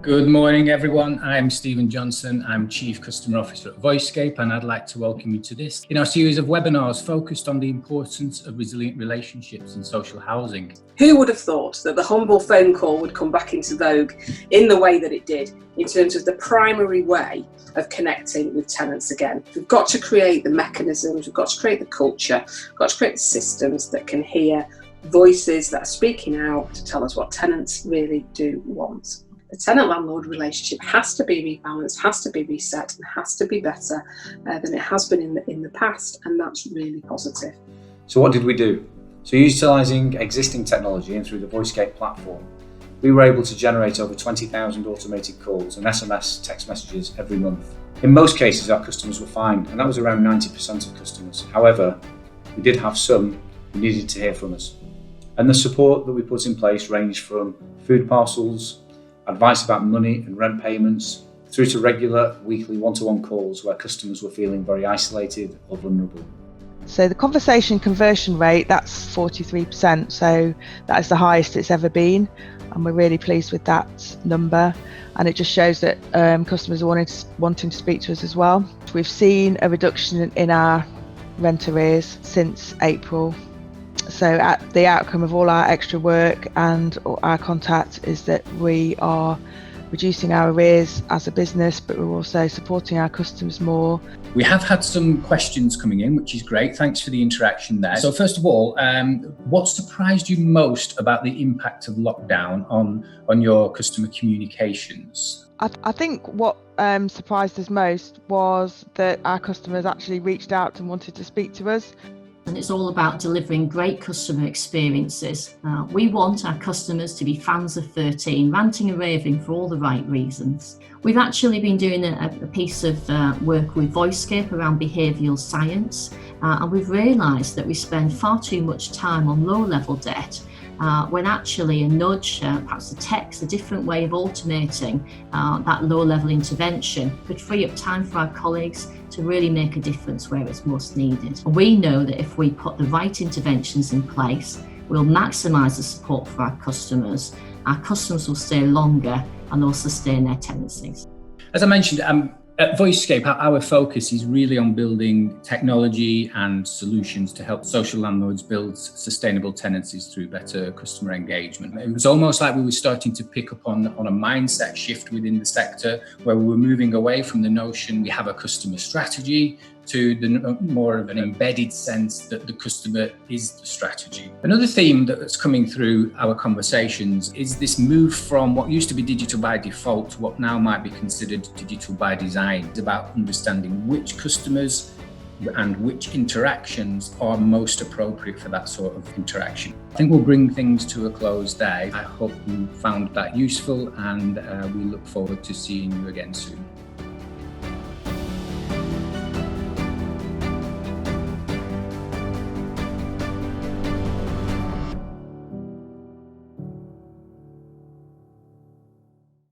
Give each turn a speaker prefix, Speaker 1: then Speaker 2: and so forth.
Speaker 1: Good morning, everyone. I'm Stephen Johnson. I'm Chief Customer Officer at Voicescape, and I'd like to welcome you to this in our series of webinars focused on the importance of resilient relationships in social housing.
Speaker 2: Who would have thought that the humble phone call would come back into vogue in the way that it did, in terms of the primary way of connecting with tenants again? We've got to create the mechanisms, we've got to create the culture, we've got to create the systems that can hear voices that are speaking out to tell us what tenants really do want. The tenant-landlord relationship has to be rebalanced, has to be reset, and has to be better than it has been in the past, and that's really positive.
Speaker 3: So what did we do? So utilising existing technology and through the Voicescape platform, we were able to generate over 20,000 automated calls and SMS text messages every month. In most cases, our customers were fine, and that was around 90% of customers. However, we did have some who needed to hear from us. And the support that we put in place ranged from food parcels, advice about money and rent payments, through to regular weekly one-to-one calls where customers were feeling very isolated or vulnerable.
Speaker 4: So the conversation conversion rate, that's 43%, so that is the highest it's ever been, and we're really pleased with that number, and it just shows that customers are wanting to speak to us as well. We've seen a reduction in our rent arrears since April. So the outcome of all our extra work and our contact is that we are reducing our arrears as a business, but we're also supporting our customers more.
Speaker 1: We have had some questions coming in, which is great. Thanks for the interaction there. So first of all, what surprised you most about the impact of lockdown on your customer communications?
Speaker 4: I think what surprised us most was that our customers actually reached out and wanted to speak to us.
Speaker 5: And it's all about delivering great customer experiences. We want our customers to be fans of 13, ranting and raving for all the right reasons. We've actually been doing a piece of work with Voicescape around behavioural science, and we've realised that we spend far too much time on low-level debt when actually a nudge, perhaps a text, a different way of automating that low-level intervention could free up time for our colleagues to really make a difference where it's most needed. We know that if we put the right interventions in place, we'll maximise the support for our customers will stay longer and they'll sustain their tenancies.
Speaker 1: As I mentioned, at Voicescape, our focus is really on building technology and solutions to help social landlords build sustainable tenancies through better customer engagement. It was almost like we were starting to pick up on a mindset shift within the sector, where we were moving away from the notion we have a customer strategy to the more of an embedded sense that the customer is the strategy. Another theme that's coming through our conversations is this move from what used to be digital by default to what now might be considered digital by design. It's about understanding which customers and which interactions are most appropriate for that sort of interaction. I think we'll bring things to a close there. I hope you found that useful, and we look forward to seeing you again soon.